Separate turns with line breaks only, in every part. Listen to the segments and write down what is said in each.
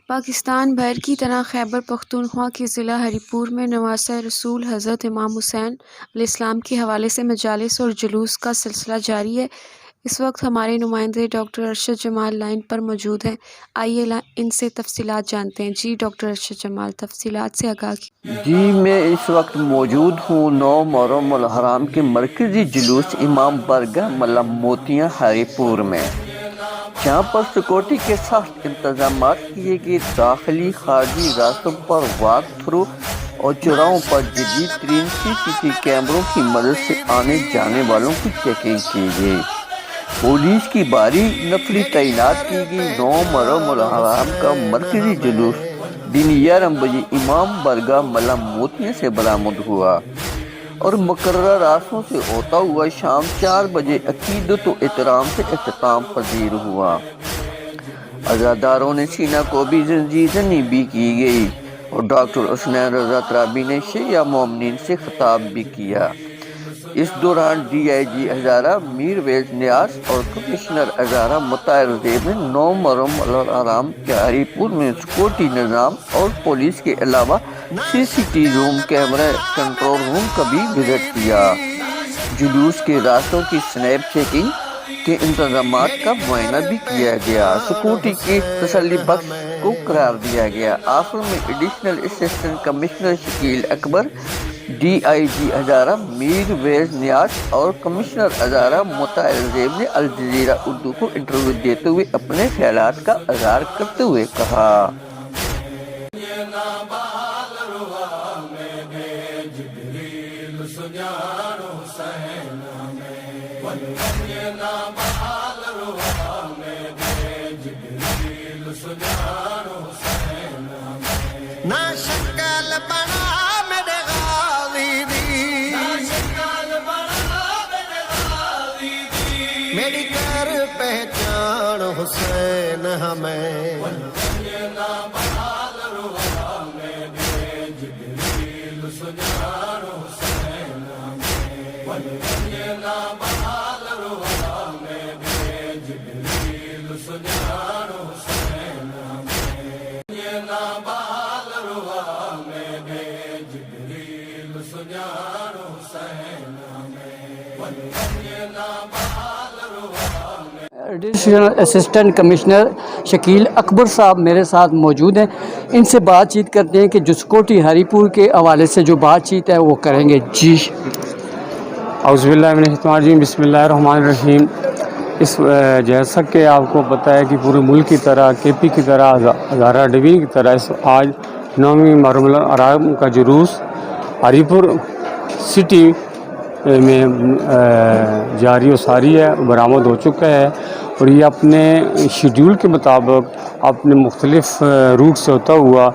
پاکستان بھر کی طرح خیبر پختونخوا کے ضلع ہری پور میں نواسہ رسول حضرت امام حسین علیہ السلام کے حوالے سے مجالس اور جلوس کا سلسلہ جاری ہے۔ اس وقت ہمارے نمائندے ڈاکٹر ارشد جمال لائن پر موجود ہیں۔ آئیے ان سے تفصیلات جانتے ہیں۔ جی ڈاکٹر ارشد جمال، تفصیلات سے آگاہ کی۔
جی میں اس وقت موجود ہوں 9 محرم الحرام کے مرکزی جلوس امام برگاہ ملا موتیاں ہری پور میں، جہاں پر سیکورٹی کے سخت انتظامات کیے گئے۔ داخلی خارجی راستوں پر واک تھرو اور چوراہوں پر جدید ترین CCTV کیمروں کی مدد سے آنے جانے والوں کی چیکنگ کی گئی۔ پولیس کی بھاری نفری تعینات کی گئی۔ 9 محرم الحرام کا مرکزی جلوس دن 11 بجے امام برگاہ ملا موتیاں سے برآمد ہوا اور مقررہ راستوں سے ہوتا ہوا شام 4 بجے عقیدت و احترام سے اختتام پذیر ہوا۔ عزاداروں نے سینہ کو بھی زنجیر زنی بھی کی گئی اور ڈاکٹر حسنین رضا ترابی نے شیعہ مومنین سے خطاب بھی کیا۔ اس دوران DIG ہزارہ میر ویز نیاز اور کمشنر ہزارہ مطہر زیب نے 9 محرم الحرام کے ہری پور میں سیکورٹی نظام اور پولیس کے علاوہ CCTV روم کیمرہ کنٹرول روم کا بھی وزٹ کیا۔ جلوس کے راستوں کی سنیپ چیکنگ کے انتظامات کا معائنہ بھی کیا گیا۔ سیکورٹی کی تسلی بخش کو قرار دیا گیا۔ آخر میں ایڈیشنل اسسٹنٹ کمشنر شکیل اکبر، DIG ہزارہ میر ویز نیاز اور کمشنر ہزارہ مطہر زیب نے الجزیرہ اردو کو انٹرویو دیتے ہوئے اپنے خیالات کا اظہار کرتے ہوئے کہا۔
نہ شکل بنا میرے غازی دی، میری کر پہچان حسین ہمیں،
ایڈیشنل اسسٹنٹ کمشنر شکیل اکبر صاحب میرے ساتھ موجود ہیں۔ ان سے بات چیت کرتے ہیں کہ جو سیکورٹی ہری پور کے حوالے سے جو بات چیت ہے وہ کریں گے۔ جی
اعوذ باللہ من الشیطان الرجیم، بسم اللہ الرحمن الرحیم۔ جیسا کہ آپ کو پتہ ہے کہ پورے ملک کی طرح KP کی طرح ہزارہ ڈویژن کی طرح آج 9 محرم الحرام کا جلوس ہری پور سٹی میں جاری و ساری ہے، برآمد ہو چکا ہے اور یہ اپنے شیڈیول کے مطابق اپنے مختلف روٹ سے ہوتا ہوا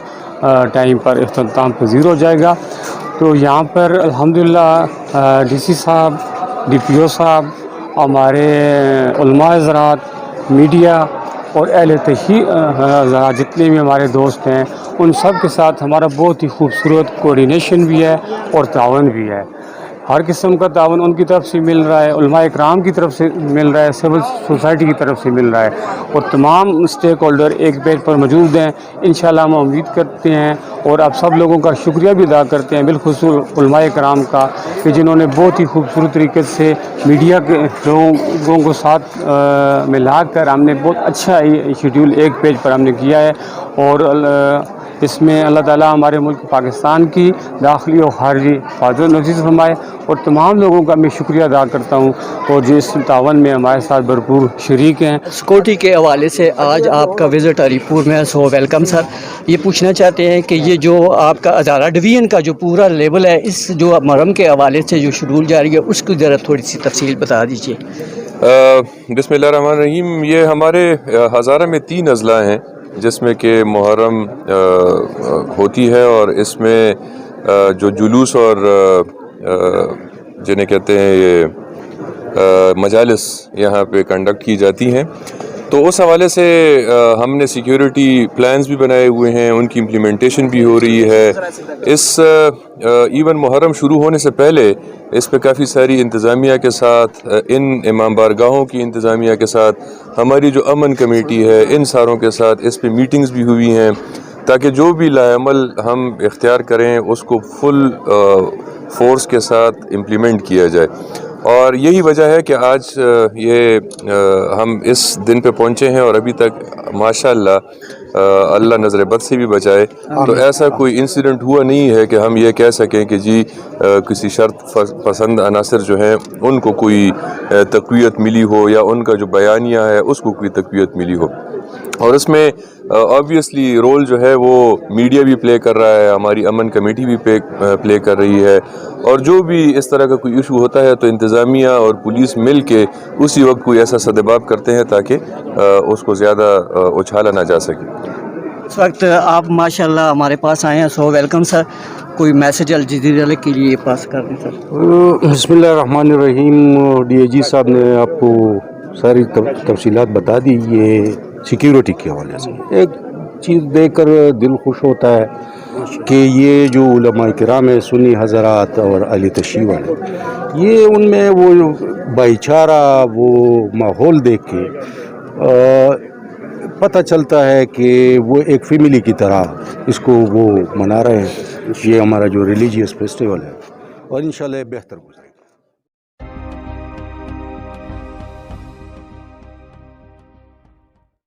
ٹائم پر اختتام پذیر ہو جائے گا۔ تو یہاں پر الحمدللہ DC صاحب، DPO صاحب، ہمارے علماء حضرات، میڈیا اور اہل تشیع حضرات جتنے بھی ہمارے دوست ہیں، ان سب کے ساتھ ہمارا بہت ہی خوبصورت کوآرڈینیشن بھی ہے اور تعاون بھی ہے۔ ہر قسم کا تعاون ان کی طرف سے مل رہا ہے، علماء اکرام کی طرف سے مل رہا ہے، سول سوسائٹی کی طرف سے مل رہا ہے اور تمام اسٹیک ہولڈر ایک پیج پر موجود ہیں۔ انشاءاللہ ہم امید کرتے ہیں اور آپ سب لوگوں کا شکریہ بھی ادا کرتے ہیں، بالخصوص علماء اکرام کا، کہ جنہوں نے بہت ہی خوبصورت طریقے سے میڈیا کے لوگوں کو ساتھ ملا کر ہم نے بہت اچھا شیڈیول ایک پیج پر ہم نے کیا ہے اور اس میں اللہ تعالیٰ ہمارے ملک پاکستان کی داخلی اور خارجی حفاظت نصیب فرمائے اور تمام لوگوں کا میں شکریہ ادا کرتا ہوں اور جو اس تعاون میں ہمارے ساتھ بھرپور شریک ہیں۔
سیکورٹی کے حوالے سے آج آپ کا وزٹ ہری پور میں، سو ویلکم سر۔ یہ پوچھنا چاہتے ہیں کہ یہ جو آپ کا ہزارہ ڈویژن کا جو پورا لیول ہے، اس جو محرم کے حوالے سے جو شیڈول جاری ہے اس کی ذرا تھوڑی سی تفصیل بتا دیجیے۔
بسم اللہ الرحمن الرحیم۔ یہ ہمارے ہزارہ میں 3 اضلاع ہیں جس میں کہ محرم ہوتی ہے اور اس میں جو جلوس اور جنہیں کہتے ہیں یہ مجالس یہاں پہ کنڈکٹ کی جاتی ہیں۔ تو اس حوالے سے ہم نے سیکیورٹی پلانز بھی بنائے ہوئے ہیں, ان کی امپلیمنٹیشن بھی ہو رہی ہے. اس ایون محرم شروع ہونے سے پہلے اس پہ کافی ساری انتظامیہ کے ساتھ, ان امام بارگاہوں کی انتظامیہ کے ساتھ, ہماری جو امن کمیٹی ہے ان ساروں کے ساتھ اس پہ میٹنگز بھی ہوئی ہیں, تاکہ جو بھی لائعمل ہم اختیار کریں اس کو فل فورس کے ساتھ امپلیمنٹ کیا جائے. اور یہی وجہ ہے کہ آج یہ ہم اس دن پہ پہنچے ہیں, اور ابھی تک ماشاءاللہ اللہ نظر بد سے بھی بچائے تو ایسا کوئی انسیڈنٹ ہوا نہیں ہے کہ ہم یہ کہہ سکیں کہ جی کسی شرط پسند عناصر جو ہیں ان کو کوئی تقویت ملی ہو, یا ان کا جو بیانیہ ہے اس کو کوئی تقویت ملی ہو. اور اس میں آبویسلی رول جو ہے وہ میڈیا بھی پلے کر رہا ہے, ہماری امن کمیٹی بھی پلے کر رہی ہے, اور جو بھی اس طرح کا کوئی ایشو ہوتا ہے تو انتظامیہ اور پولیس مل کے اسی وقت کوئی ایسا سدباب کرتے ہیں تاکہ اس کو زیادہ اچھالا نہ جا سکے.
اس وقت آپ ماشاءاللہ ہمارے پاس آئے ہیں, سو ویلکم سر. کوئی میسج الجزیرہ کے لیے پاس کر دیں سر.
بسم اللہ الرحمن الرحیم. ڈی اے جی صاحب نے آپ کو ساری تفصیلات بتا دی. یہ سیکیورٹی کے حوالے سے ایک چیز دیکھ کر دل خوش ہوتا ہے کہ یہ جو علماء کرام ہیں, سنی حضرات اور اہل تشیع والے, یہ ان میں وہ بھائی چارہ, وہ ماحول دیکھ کے پتہ چلتا ہے کہ وہ ایک فیملی کی طرح اس کو وہ منا رہے ہیں. یہ ہمارا جو ریلیجیس فیسٹیول ہے, اور انشاءاللہ بہتر گزرے گا.